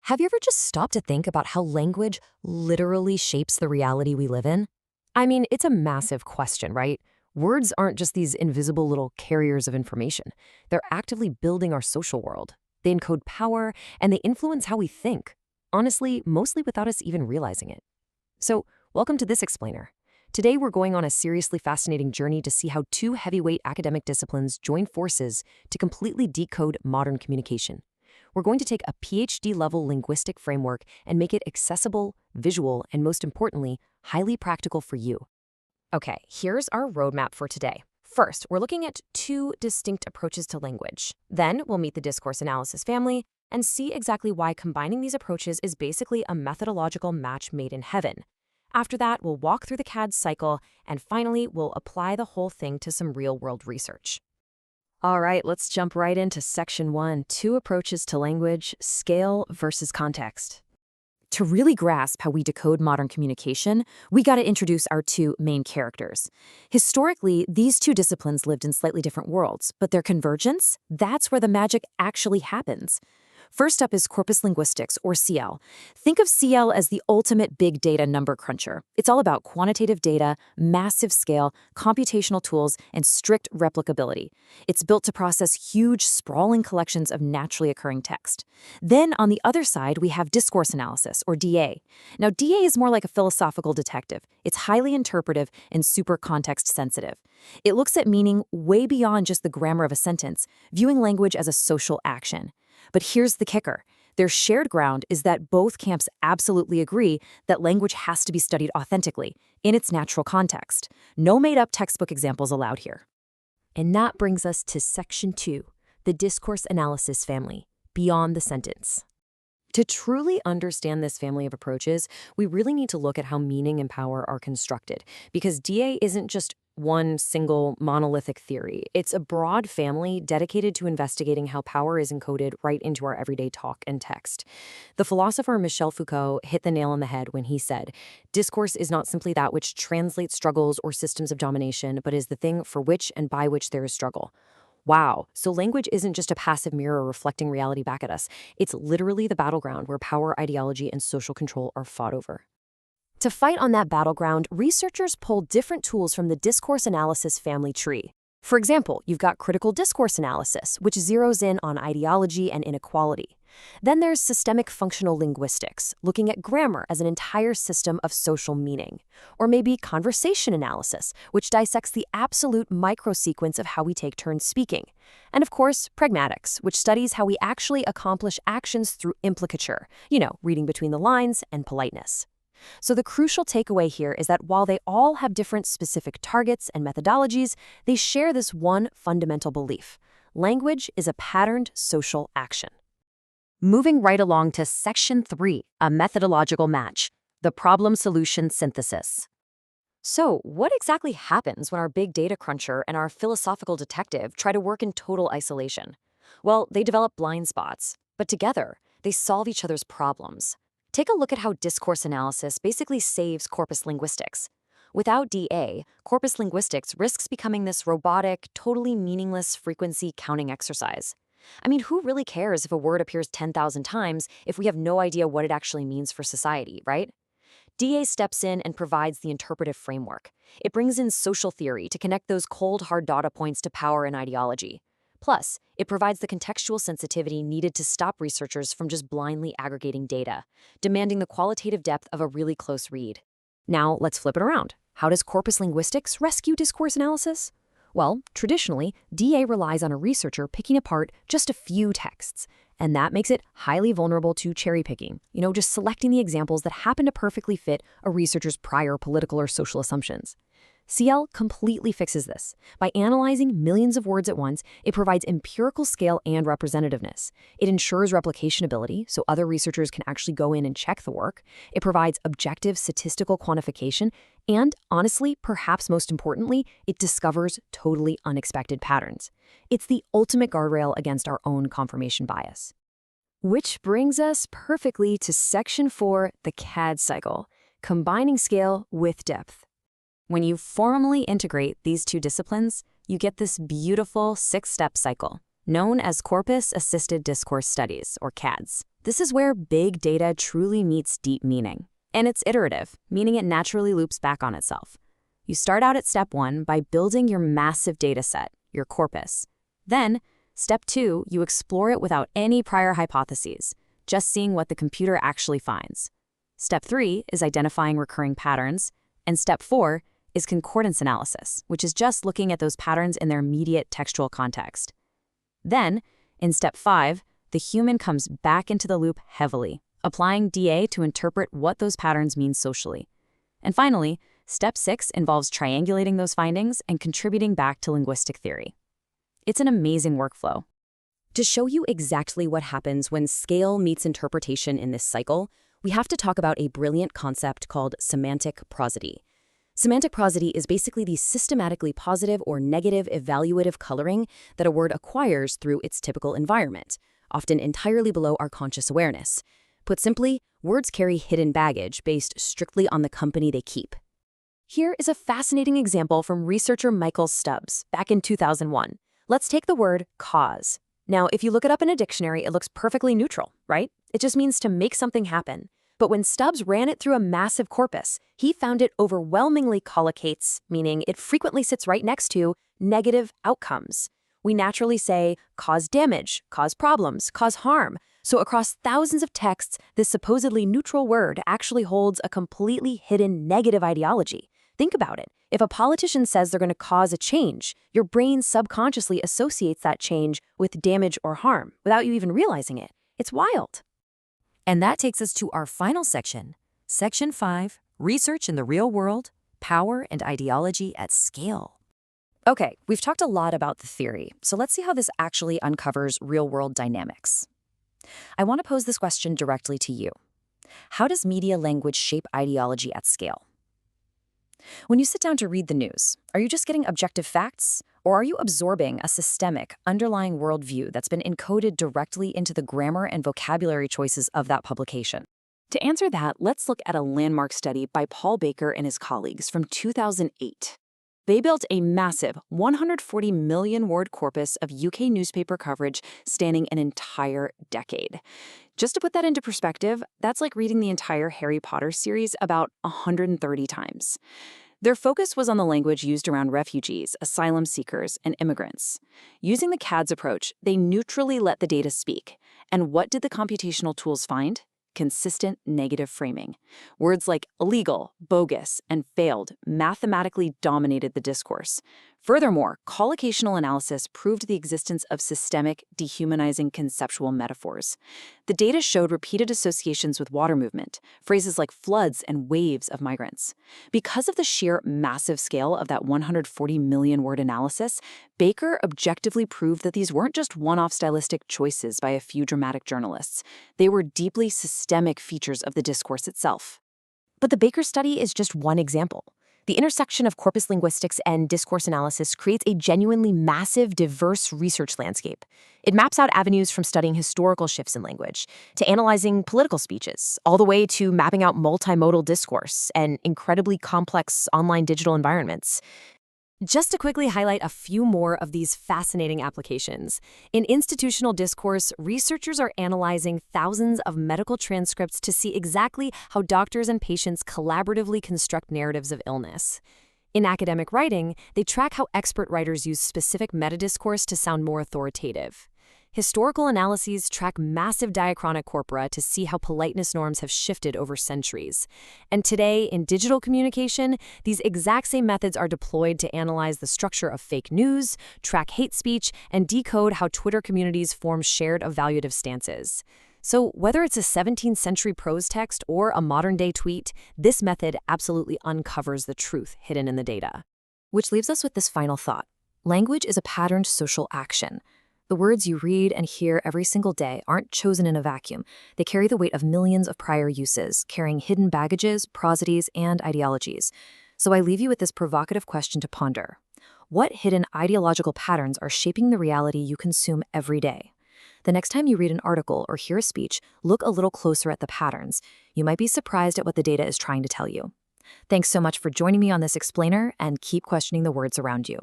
Have you ever just stopped to think about how language literally shapes the reality we live in? I mean, it's a massive question, right? Words aren't just these invisible little carriers of information. They're actively building our social world. They encode power, and they influence how we think. Honestly, mostly without us even realizing it. So, welcome to this explainer. Today, we're going on a seriously fascinating journey to see how two heavyweight academic disciplines join forces to completely decode modern communication. We're going to take a PhD-level linguistic framework and make it accessible, visual, and most importantly, highly practical for you. Okay, here's our roadmap for today. First, we're looking at two distinct approaches to language. Then, we'll meet the discourse analysis family and see exactly why combining these approaches is basically a methodological match made in heaven. After that, we'll walk through the CAD cycle, and finally, we'll apply the whole thing to some real-world research. All right, let's jump right into Section 1, two approaches to language, scale versus context. To really grasp how we decode modern communication, we got to introduce our two main characters. Historically, these two disciplines lived in slightly different worlds, but their convergence, that's where the magic actually happens. First up is Corpus Linguistics, or CL. Think of CL as the ultimate big data number cruncher. It's all about quantitative data, massive scale, computational tools, and strict replicability. It's built to process huge, sprawling collections of naturally occurring text. Then, on the other side, we have discourse analysis, or DA. Now, DA is more like a philosophical detective. It's highly interpretive and super context-sensitive. It looks at meaning way beyond just the grammar of a sentence, viewing language as a social action. But here's the kicker. Their shared ground is that both camps absolutely agree that language has to be studied authentically, in its natural context. No made-up textbook examples allowed here. And that brings us to Section 2, the discourse analysis family, beyond the sentence. To truly understand this family of approaches, we really need to look at how meaning and power are constructed, because DA isn't just one single monolithic theory. It's a broad family dedicated to investigating how power is encoded right into our everyday talk and text. The philosopher Michel Foucault hit the nail on the head when he said, "Discourse is not simply that which translates struggles or systems of domination, but is the thing for which and by which there is struggle." Wow, so language isn't just a passive mirror reflecting reality back at us. It's literally the battleground where power, ideology, and social control are fought over. To fight on that battleground, researchers pulled different tools from the discourse analysis family tree. For example, you've got critical discourse analysis, which zeroes in on ideology and inequality. Then there's systemic functional linguistics, looking at grammar as an entire system of social meaning. Or maybe conversation analysis, which dissects the absolute microsequence of how we take turns speaking. And of course, pragmatics, which studies how we actually accomplish actions through implicature, reading between the lines and politeness. So the crucial takeaway here is that while they all have different specific targets and methodologies, they share this one fundamental belief. Language is a patterned social action. Moving right along to Section 3, a methodological match, the problem-solution synthesis. So what exactly happens when our big data cruncher and our philosophical detective try to work in total isolation? Well, they develop blind spots, but together, they solve each other's problems. Take a look at how discourse analysis basically saves corpus linguistics. Without DA, corpus linguistics risks becoming this robotic, totally meaningless frequency counting exercise. I mean, who really cares if a word appears 10,000 times if we have no idea what it actually means for society, right? DA steps in and provides the interpretive framework. It brings in social theory to connect those cold, hard data points to power and ideology. Plus, it provides the contextual sensitivity needed to stop researchers from just blindly aggregating data, demanding the qualitative depth of a really close read. Now, let's flip it around. How does corpus linguistics rescue discourse analysis? Well, traditionally, DA relies on a researcher picking apart just a few texts, and that makes it highly vulnerable to cherry picking, just selecting the examples that happen to perfectly fit a researcher's prior political or social assumptions. CL completely fixes this. By analyzing millions of words at once, it provides empirical scale and representativeness. It ensures replicationability, so other researchers can actually go in and check the work. It provides objective statistical quantification, and honestly, perhaps most importantly, it discovers totally unexpected patterns. It's the ultimate guardrail against our own confirmation bias. Which brings us perfectly to Section 4, the CAD cycle, combining scale with depth. When you formally integrate these two disciplines, you get this beautiful 6-step cycle, known as Corpus Assisted Discourse Studies, or CADS. This is where big data truly meets deep meaning. And it's iterative, meaning it naturally loops back on itself. You start out at step 1 by building your massive data set, your corpus. Then, step 2, you explore it without any prior hypotheses, just seeing what the computer actually finds. Step 3 is identifying recurring patterns, and step 4 is concordance analysis, which is just looking at those patterns in their immediate textual context. Then, in step 5, the human comes back into the loop heavily, applying DA to interpret what those patterns mean socially. And finally, step 6 involves triangulating those findings and contributing back to linguistic theory. It's an amazing workflow. To show you exactly what happens when scale meets interpretation in this cycle, we have to talk about a brilliant concept called semantic prosody. Semantic prosody is basically the systematically positive or negative evaluative coloring that a word acquires through its typical environment, often entirely below our conscious awareness. Put simply, words carry hidden baggage based strictly on the company they keep. Here is a fascinating example from researcher Michael Stubbs back in 2001. Let's take the word cause. Now, if you look it up in a dictionary, it looks perfectly neutral, right? It just means to make something happen. But when Stubbs ran it through a massive corpus, he found it overwhelmingly collocates, meaning it frequently sits right next to negative outcomes. We naturally say, cause damage, cause problems, cause harm. So across thousands of texts, this supposedly neutral word actually holds a completely hidden negative ideology. Think about it. If a politician says they're going to cause a change, your brain subconsciously associates that change with damage or harm without you even realizing it. It's wild. And that takes us to our final section, Section 5, Research in the Real World, Power and Ideology at Scale. Okay, we've talked a lot about the theory, so let's see how this actually uncovers real-world dynamics. I want to pose this question directly to you. How does media language shape ideology at scale? When you sit down to read the news, are you just getting objective facts, or are you absorbing a systemic, underlying worldview that's been encoded directly into the grammar and vocabulary choices of that publication? To answer that, let's look at a landmark study by Paul Baker and his colleagues from 2008. They built a massive 140 million word corpus of UK newspaper coverage spanning an entire decade. Just to put that into perspective, that's like reading the entire Harry Potter series about 130 times. Their focus was on the language used around refugees, asylum seekers, and immigrants. Using the CADS approach, they neutrally let the data speak. And what did the computational tools find? Consistent negative framing. Words like illegal, bogus, and failed mathematically dominated the discourse. Furthermore, collocational analysis proved the existence of systemic, dehumanizing conceptual metaphors. The data showed repeated associations with water movement, phrases like floods and waves of migrants. Because of the sheer massive scale of that 140 million word analysis, Baker objectively proved that these weren't just one-off stylistic choices by a few dramatic journalists. They were deeply systemic features of the discourse itself. But the Baker study is just one example. The intersection of corpus linguistics and discourse analysis creates a genuinely massive, diverse research landscape. It maps out avenues from studying historical shifts in language, to analyzing political speeches, all the way to mapping out multimodal discourse and incredibly complex online digital environments. Just to quickly highlight a few more of these fascinating applications. In institutional discourse, researchers are analyzing thousands of medical transcripts to see exactly how doctors and patients collaboratively construct narratives of illness. In academic writing, they track how expert writers use specific metadiscourse to sound more authoritative. Historical analyses track massive diachronic corpora to see how politeness norms have shifted over centuries. And today, in digital communication, these exact same methods are deployed to analyze the structure of fake news, track hate speech, and decode how Twitter communities form shared evaluative stances. So whether it's a 17th century prose text or a modern-day tweet, this method absolutely uncovers the truth hidden in the data. Which leaves us with this final thought. Language is a patterned social action. The words you read and hear every single day aren't chosen in a vacuum. They carry the weight of millions of prior uses, carrying hidden baggages, prosodies, and ideologies. So I leave you with this provocative question to ponder. What hidden ideological patterns are shaping the reality you consume every day? The next time you read an article or hear a speech, look a little closer at the patterns. You might be surprised at what the data is trying to tell you. Thanks so much for joining me on this explainer, and keep questioning the words around you.